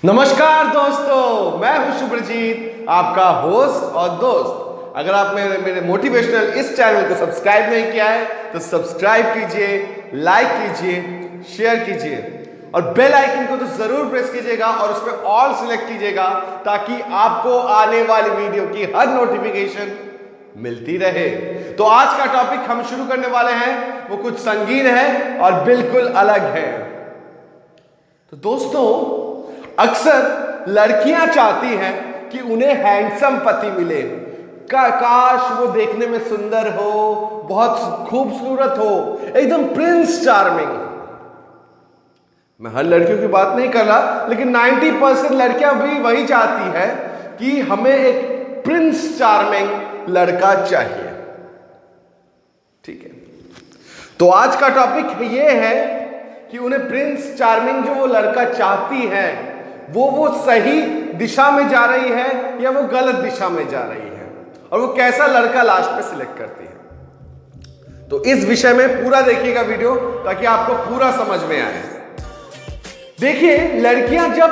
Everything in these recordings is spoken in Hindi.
नमस्कार दोस्तों, मैं हूं शुभ्रजीत, आपका होस्ट और दोस्त। अगर आप मेरे मोटिवेशनल इस चैनल को सब्सक्राइब नहीं किया है तो सब्सक्राइब कीजिए, लाइक कीजिए, शेयर कीजिए और बेल आइकन को तो जरूर प्रेस कीजिएगा और उसमें ऑल सिलेक्ट कीजिएगा ताकि आपको आने वाली वीडियो की हर नोटिफिकेशन मिलती रहे। तो आज का टॉपिक हम शुरू करने वाले हैं, वो कुछ संगीन है और बिल्कुल अलग है। तो दोस्तों, अक्सर लड़कियां चाहती हैं कि उन्हें हैंडसम पति मिले, काश वो देखने में सुंदर हो, बहुत खूबसूरत हो, एकदम प्रिंस चार्मिंग। मैं हर लड़कियों की बात नहीं कर रहा, लेकिन 90% लड़कियां भी वही चाहती है कि हमें एक प्रिंस चार्मिंग लड़का चाहिए। ठीक है, तो आज का टॉपिक ये है कि उन्हें प्रिंस चार्मिंग जो वो लड़का चाहती है वो सही दिशा में जा रही है या वो गलत दिशा में जा रही है, और वो कैसा लड़का लास्ट में सिलेक्ट करती है। तो इस विषय में पूरा देखिएगा वीडियो ताकि आपको पूरा समझ में आए। देखिए, लड़कियां जब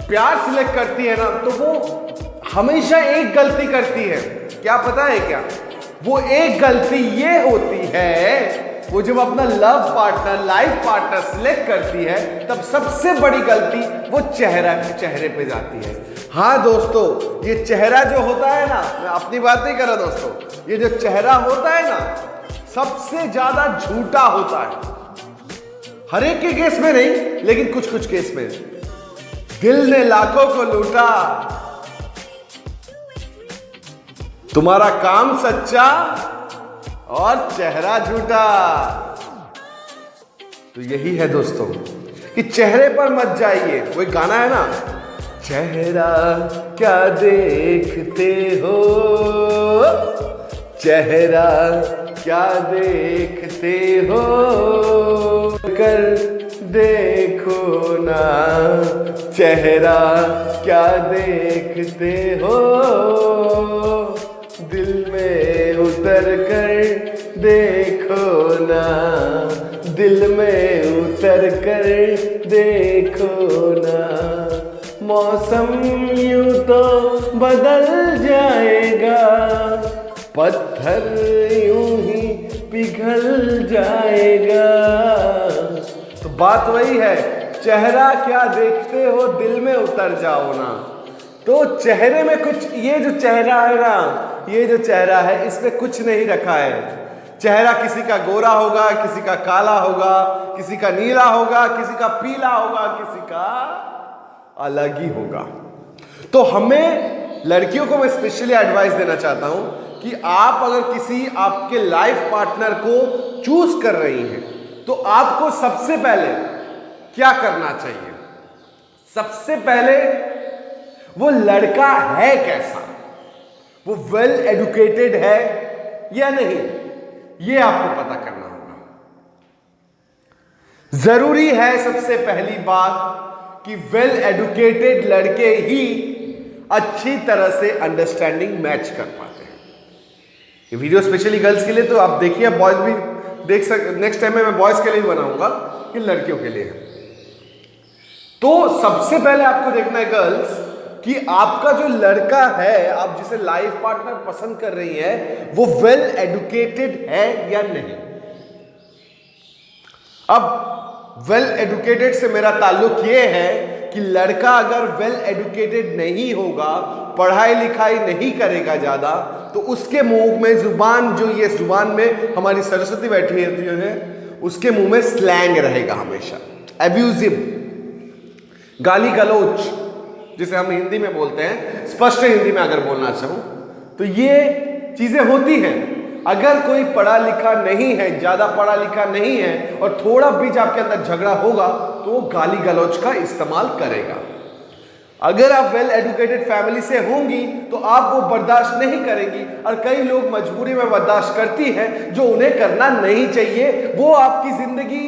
प्यार सिलेक्ट करती है ना, तो वो हमेशा एक गलती करती है। क्या पता है क्या? वो एक गलती ये होती है, वो जब अपना love partner, life partner select करती है, तब सबसे बड़ी गलती वो चेहरे पे जाती है। हाँ दोस्तों, ये चेहरा जो होता है ना, मैं अपनी बात नहीं कर रहा दोस्तों, ये जो चेहरा होता है ना, सबसे ज्यादा झूठा होता है। हर एक के केस में नहीं, लेकिन कुछ कुछ केस में। दिल ने लाखों को लूटा, तुम्हारा काम सच्चा और चेहरा झूठा। तो यही है दोस्तों कि चेहरे पर मत जाइए। वो एक गाना है ना, चेहरा क्या देखते हो, चेहरा क्या देखते हो, कर देखो ना, चेहरा क्या देखते हो, दिल में उतर कर देखो ना, दिल में उतर कर देखो ना। मौसम यूं तो बदल जाएगा, पत्थर यूं ही पिघल जाएगा। तो बात वही है, चेहरा क्या देखते हो, दिल में उतर जाओ ना। तो चेहरे में कुछ, ये जो चेहरा है ना, ये जो चेहरा है, इसमें कुछ नहीं रखा है। चेहरा किसी का गोरा होगा, किसी का काला होगा, किसी का नीला होगा, किसी का पीला होगा, किसी का अलग ही होगा। तो हमें लड़कियों को मैं स्पेशली एडवाइस देना चाहता हूं कि आप अगर किसी आपके लाइफ पार्टनर को चूज कर रही हैं, तो आपको सबसे पहले क्या करना चाहिए? सबसे पहले वो लड़का है कैसा, वो वेल एजुकेटेड है या नहीं, ये आपको पता करना होगा। जरूरी है सबसे पहली बात कि वेल एजुकेटेड लड़के ही अच्छी तरह से अंडरस्टैंडिंग मैच कर पाते हैं। ये वीडियो स्पेशली गर्ल्स के लिए, तो आप देखिए, बॉयज भी देख सकते। नेक्स्ट टाइम में मैं बॉयज के लिए भी बनाऊंगा कि लड़कियों के लिए है। तो सबसे पहले आपको देखना है गर्ल्स कि आपका जो लड़का है, आप जिसे लाइफ पार्टनर पसंद कर रही है, वो वेल एजुकेटेड है या नहीं। अब वेल एजुकेटेड से मेरा ताल्लुक ये है कि लड़का अगर वेल एजुकेटेड नहीं होगा, पढ़ाई लिखाई नहीं करेगा ज्यादा, तो उसके मुंह में जुबान, जो ये जुबान में हमारी सरस्वती बैठी रहती है, उसके मुंह में स्लैंग रहेगा हमेशा, एब्यूजिव, गाली गलौच, जिसे हम हिंदी में बोलते हैं। स्पष्ट हिंदी में अगर बोलना चाहूं तो ये चीजें होती हैं। अगर कोई पढ़ा लिखा नहीं है, ज्यादा पढ़ा लिखा नहीं है, और थोड़ा बीच आपके अंदर झगड़ा होगा, तो वो गाली गलौच का इस्तेमाल करेगा। अगर आप वेल एजुकेटेड फैमिली से होंगी तो आप वो बर्दाश्त नहीं करेंगी, और कई लोग मजबूरी में बर्दाश्त करती हैं जो उन्हें करना नहीं चाहिए। वो आपकी जिंदगी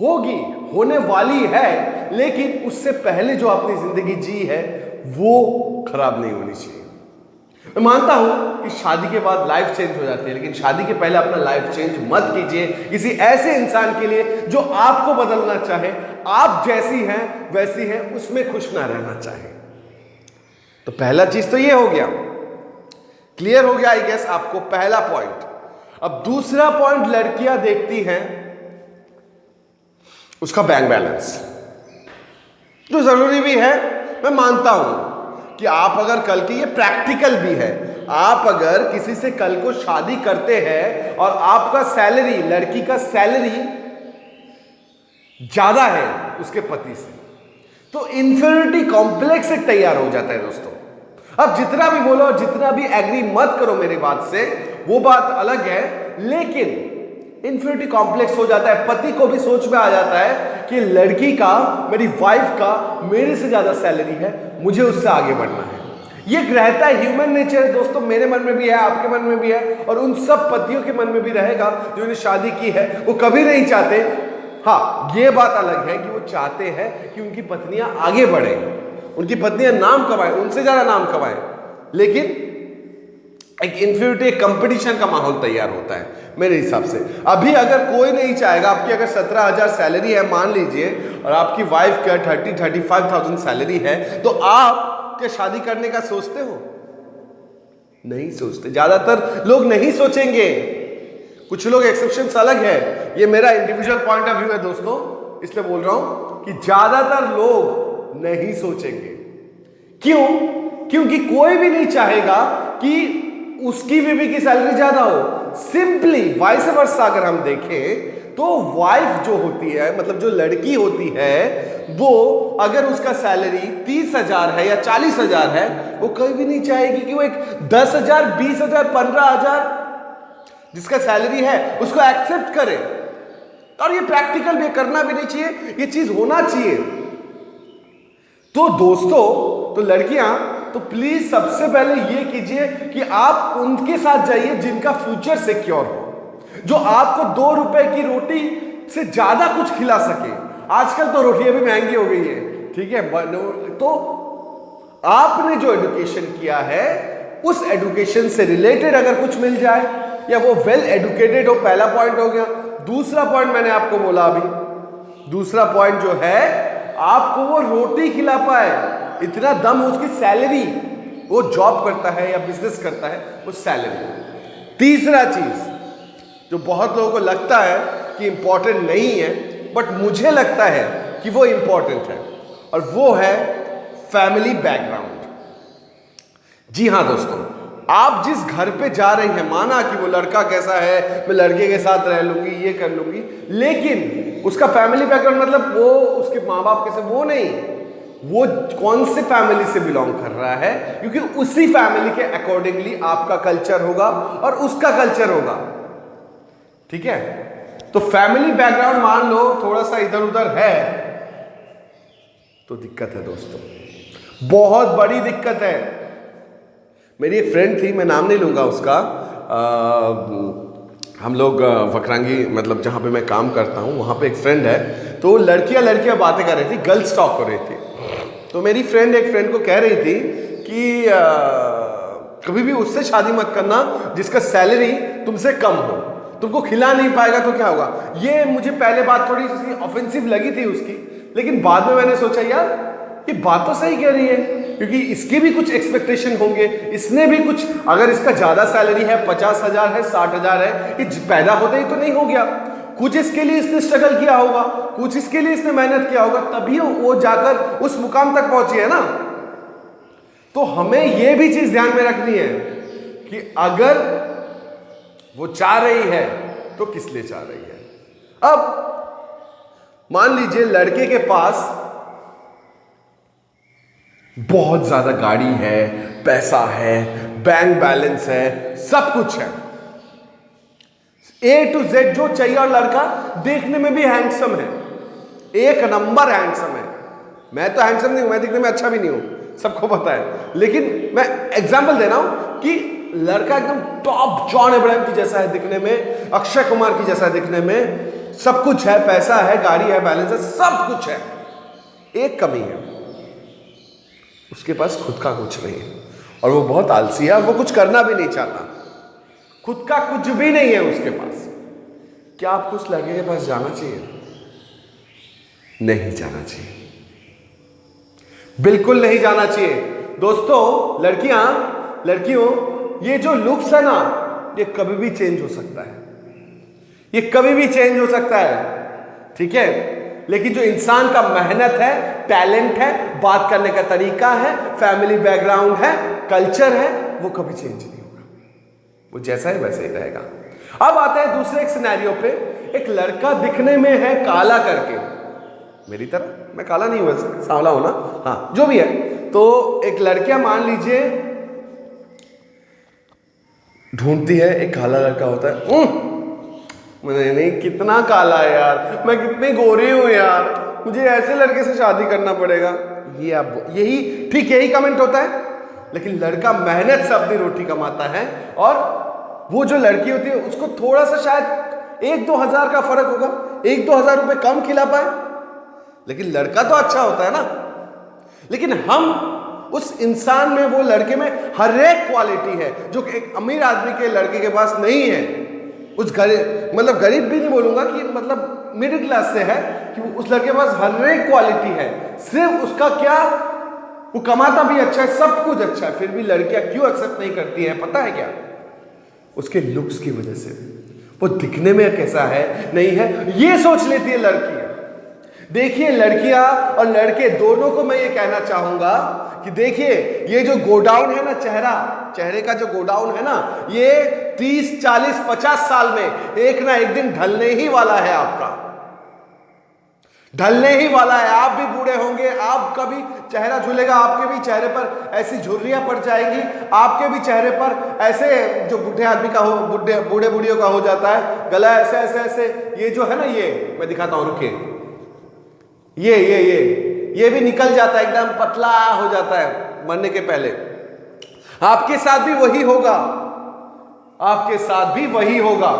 होगी, होने वाली है, लेकिन उससे पहले जो आपने जिंदगी जी है वो खराब नहीं होनी चाहिए। मैं मानता हूं कि शादी के बाद लाइफ चेंज हो जाती है, लेकिन शादी के पहले अपना लाइफ चेंज मत कीजिए किसी ऐसे इंसान के लिए जो आपको बदलना चाहे, आप जैसी हैं वैसी हैं उसमें खुश ना रहना चाहे। तो पहला चीज तो ये हो गया, क्लियर हो गया आई गेस आपको पहला पॉइंट। अब दूसरा पॉइंट लड़कियां देखती हैं उसका बैंक बैलेंस, जो जरूरी भी है, मैं मानता हूं कि आप अगर कल की, ये प्रैक्टिकल भी है, आप अगर किसी से कल को शादी करते हैं और आपका सैलरी, लड़की का सैलरी ज्यादा है उसके पति से, तो इंफीरियरिटी कॉम्प्लेक्स एक तैयार हो जाता है दोस्तों। अब जितना भी बोलो, जितना भी एग्री मत करो मेरी बात से, वो बात अलग है, लेकिन इंफीरियरिटी कॉम्प्लेक्स हो जाता है। पति को भी सोच में आ जाता है कि लड़की का, मेरी वाइफ का मेरे से ज्यादा सैलरी है, मुझे उससे आगे बढ़ना है। ये रहता है, ह्यूमन नेचर दोस्तों, मेरे मन में भी है, आपके मन में भी है, और उन सब पतियों के मन में भी रहेगा जिन्होंने शादी की है। वो कभी नहीं चाहते, हाँ ये बात अलग है कि वो चाहते हैं कि उनकी पत्नियां आगे बढ़े, उनकी पत्नियां नाम कमाएं, उनसे ज्यादा नाम कमाएं, लेकिन एक इंफीरियरिटी, एक कंपटीशन का माहौल तैयार होता है मेरे हिसाब से। अभी अगर कोई नहीं चाहेगा, आपकी अगर 17,000 सैलरी है मान लीजिए, और आपकी वाइफ का 35,000 सैलरी है, तो आप क्या शादी करने का सोचते हो? नहीं सोचते, ज्यादातर लोग नहीं सोचेंगे। कुछ लोग एक्सेप्शंस अलग है, ये मेरा इंडिविजुअल पॉइंट ऑफ व्यू है दोस्तों, इसलिए बोल रहा हूं कि ज्यादातर लोग नहीं सोचेंगे। क्यों? क्योंकि कोई भी नहीं चाहेगा कि उसकी बीवी की सैलरी ज्यादा हो। सिंपली वाइस वर्सा अगर हम देखें तो वाइफ जो होती है, मतलब जो लड़की होती है, वो अगर उसका सैलरी 30,000 है या 40,000 है, वो कभी भी नहीं चाहेगी कि वो एक 10,000, 20,000, 15,000 जिसका सैलरी है उसको एक्सेप्ट करे। और ये प्रैक्टिकल भी, करना भी नहीं चाहिए, ये चीज होना चाहिए। तो दोस्तों, तो लड़कियां, तो प्लीज सबसे पहले ये कीजिए कि आप उनके साथ जाइए जिनका फ्यूचर सिक्योर हो, जो आपको 2 रुपए की रोटी से ज्यादा कुछ खिला सके। आजकल तो रोटियां भी महंगी हो गई है, ठीक है, तो आपने जो एजुकेशन किया है उस एजुकेशन से रिलेटेड अगर कुछ मिल जाए, या वो वेल एजुकेटेड हो, पहला पॉइंट हो गया। दूसरा पॉइंट मैंने आपको बोला अभी, दूसरा पॉइंट जो है, आपको वो रोटी खिला पाए, इतना दम उसकी सैलरी, वो जॉब करता है या बिजनेस करता है, वो सैलरी। तीसरा चीज जो बहुत लोगों को लगता है कि इंपॉर्टेंट नहीं है, बट मुझे लगता है कि वो इंपॉर्टेंट है, और वो है फैमिली बैकग्राउंड। जी हां दोस्तों, आप जिस घर पे जा रही हैं, माना कि वो लड़का कैसा है, मैं लड़के के साथ रह लूंगी, ये कर लूंगी, लेकिन उसका फैमिली बैकग्राउंड, मतलब वो उसके माँ बाप कैसे, वो नहीं, वो कौन से फैमिली से बिलोंग कर रहा है, क्योंकि उसी फैमिली के अकॉर्डिंगली आपका कल्चर होगा और उसका कल्चर होगा। ठीक है, तो फैमिली बैकग्राउंड मान लो थोड़ा सा इधर उधर है, तो दिक्कत है दोस्तों, बहुत बड़ी दिक्कत है। मेरी एक फ्रेंड थी, मैं नाम नहीं लूंगा उसका, हम लोग वक्रांगी, मतलब जहाँ पे मैं काम करता हूँ वहाँ पे एक फ्रेंड है, तो लड़कियां बातें कर रही थी, गर्ल्स टॉक हो रही थी। तो मेरी फ्रेंड एक फ्रेंड को कह रही थी कि कभी भी उससे शादी मत करना जिसका सैलरी तुमसे कम हो, तुमको खिला नहीं पाएगा तो क्या होगा। ये मुझे पहले बात थोड़ी सी ऑफेंसिव लगी थी उसकी, लेकिन बाद में मैंने सोचा यार ये बात तो सही कह रही है, क्योंकि इसके भी कुछ एक्सपेक्टेशन होंगे, इसने भी कुछ, अगर इसका ज्यादा सैलरी है, 50,000 है, 60,000 है, ये पैदा होते ही तो नहीं हो गया, कुछ इसके लिए इसने स्ट्रगल किया होगा, कुछ इसके लिए इसने मेहनत किया होगा, तभी वो जाकर उस मुकाम तक पहुंची है ना। तो हमें ये भी चीज ध्यान में रखनी है कि अगर वो चाह रही है तो किस लिए चाह रही है। अब मान लीजिए लड़के के पास बहुत ज्यादा गाड़ी है, पैसा है, बैंक बैलेंस है, सब कुछ है, A to Z जो चाहिए, और लड़का देखने में भी हैंडसम है, एक नंबर हैंडसम है। मैं तो हैंडसम नहीं हूं, मैं दिखने में अच्छा भी नहीं हूं, सबको पता है, लेकिन मैं एग्जांपल दे रहा हूं कि लड़का एकदम टॉप जॉन अब्राहम की जैसा है दिखने में, अक्षय कुमार की जैसा है दिखने में, सब कुछ है, पैसा है, गाड़ी है, बैलेंस है, सब कुछ है। एक कमी है, उसके पास खुद का कुछ नहीं है, और वो बहुत आलसी है, और वो कुछ करना भी नहीं चाहता, खुद का कुछ भी नहीं है उसके पास। क्या आपको उस लड़के के पास जाना चाहिए? नहीं जाना चाहिए, बिल्कुल नहीं जाना चाहिए। दोस्तों, लड़कियों, ये जो लुक्स है ना, ये कभी भी चेंज हो सकता है, ये कभी भी चेंज हो सकता है, ठीक है। लेकिन जो इंसान का मेहनत है, टैलेंट है, बात करने का तरीका है, फैमिली बैकग्राउंड है, कल्चर है, वो कभी चेंज नहीं होगा, वो जैसा है वैसे ही रहेगा। अब आते हैं दूसरे एक सिनेरियो पे। एक लड़का दिखने में है काला करके, मेरी तरह, मैं काला नहीं हूं वैसे, सांवला हूं ना, हाँ जो भी है। तो एक लड़कियां मान लीजिए ढूंढती है, एक काला लड़का होता है, नहीं कितना काला है यार, मैं कितनी गोरी हूं यार, मुझे ऐसे लड़के से शादी करना पड़ेगा, ये आप यही ठीक यही कमेंट होता है। लेकिन लड़का मेहनत से अपनी रोटी कमाता है, और वो जो लड़की होती है उसको थोड़ा सा शायद 1-2 हजार का फर्क होगा, 1-2 हजार रुपए कम खिला पाए, लेकिन लड़का तो अच्छा होता है ना। लेकिन हम उस इंसान में, वो लड़के में हर एक क्वालिटी है जो एक अमीर आदमी के लड़के के पास नहीं है। उस मतलब गरीब भी नहीं बोलूंगा, कि मतलब मिडिल क्लास से है, कि उस लड़के के पास हर एक क्वालिटी है। सिर्फ उसका क्या, वो कमाता भी अच्छा है, सब कुछ अच्छा है, फिर भी लड़कियां क्यों एक्सेप्ट नहीं करती हैं पता है क्या? उसके लुक्स की वजह से। वो दिखने में कैसा है, नहीं है, ये सोच लेती है लड़की। देखिए, लड़कियां और लड़के दोनों को मैं ये कहना चाहूंगा कि देखिए, ये जो गोडाउन है ना, चेहरे का जो गोडाउन है ना, ये 30, 40, 50 साल में एक ना एक दिन ढलने ही वाला है, आपका ढलने ही वाला है। आप भी बूढ़े होंगे, आपका भी चेहरा झूलेगा, आपके भी चेहरे पर ऐसी झुर्रियां पड़ जाएंगी, आपके भी चेहरे पर ऐसे, जो बूढ़े आदमी का हो, बूढ़े बूढ़ियों का हो जाता है, गला ऐसे ऐसे ऐसे, ये जो है ना, ये मैं दिखाता हूं, रुकिए, ये भी निकल जाता है, एकदम पतला हो जाता है मरने के पहले। आपके साथ भी वही होगा, आपके साथ भी वही होगा,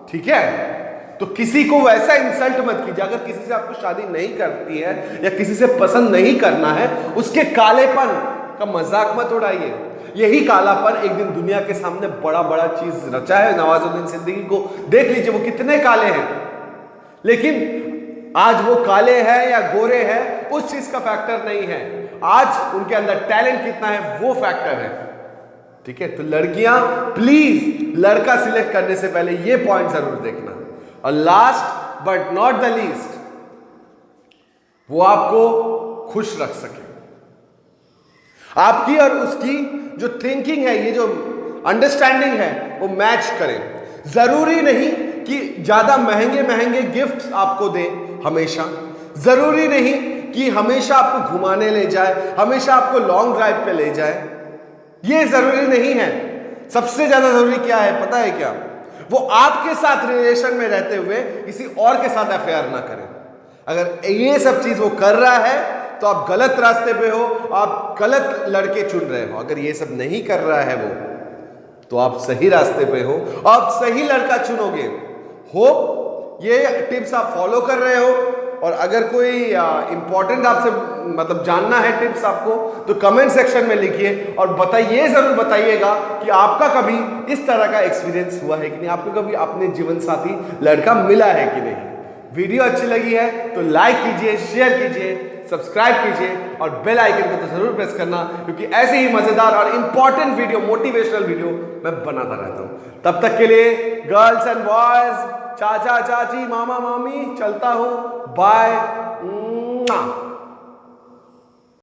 ठीक है। तो किसी को वैसा इंसल्ट मत कीजिए। अगर किसी से आपको शादी नहीं करती है या किसी से पसंद नहीं करना है, उसके कालेपन का मजाक मत उड़ाइए। यही कालापन एक दिन दुनिया के सामने बड़ा बड़ा चीज रचा है। नवाजुद्दीन सिद्दीकी को देख लीजिए, वो कितने काले हैं, लेकिन आज वो काले हैं या गोरे हैं, उस चीज का फैक्टर नहीं है। आज उनके अंदर टैलेंट कितना है, वो फैक्टर है, ठीक है। तो लड़कियां प्लीज लड़का सिलेक्ट करने से पहले ये पॉइंट जरूर देखना। और last but not the least, वो आपको खुश रख सके, आपकी और उसकी जो थिंकिंग है, ये जो अंडरस्टैंडिंग है, वो मैच करे। जरूरी नहीं कि ज्यादा महंगे महंगे गिफ्ट्स आपको दे, हमेशा जरूरी नहीं कि हमेशा आपको घुमाने ले जाए, हमेशा आपको लॉन्ग ड्राइव पे ले जाए, ये जरूरी नहीं है। सबसे ज्यादा जरूरी क्या है पता है क्या? वो आपके साथ रिलेशन में रहते हुए किसी और के साथ अफेयर ना करें। अगर ये सब चीज वो कर रहा है तो आप गलत रास्ते पे हो, आप गलत लड़के चुन रहे हो। अगर ये सब नहीं कर रहा है वो, तो आप सही रास्ते पे हो, आप सही लड़का चुनोगे। होप ये टिप्स आप फॉलो कर रहे हो। और अगर कोई इंपॉर्टेंट आपसे मतलब जानना है टिप्स आपको, तो कमेंट सेक्शन में लिखिए और बताइए, जरूर बताइएगा कि आपका कभी इस तरह का एक्सपीरियंस हुआ है कि नहीं, आपको कभी अपने जीवन साथी लड़का मिला है कि नहीं। वीडियो अच्छी लगी है तो लाइक कीजिए, शेयर कीजिए, सब्सक्राइब कीजिए और बेल आइकन को तो जरूर प्रेस करना, क्योंकि ऐसे ही मजेदार और इंपॉर्टेंट वीडियो, मोटिवेशनल वीडियो मैं बनाता रहता हूं। तब तक के लिए गर्ल्स एंड बॉयज, चाचा चाची, मामा मामी, चलता हूं, बाय।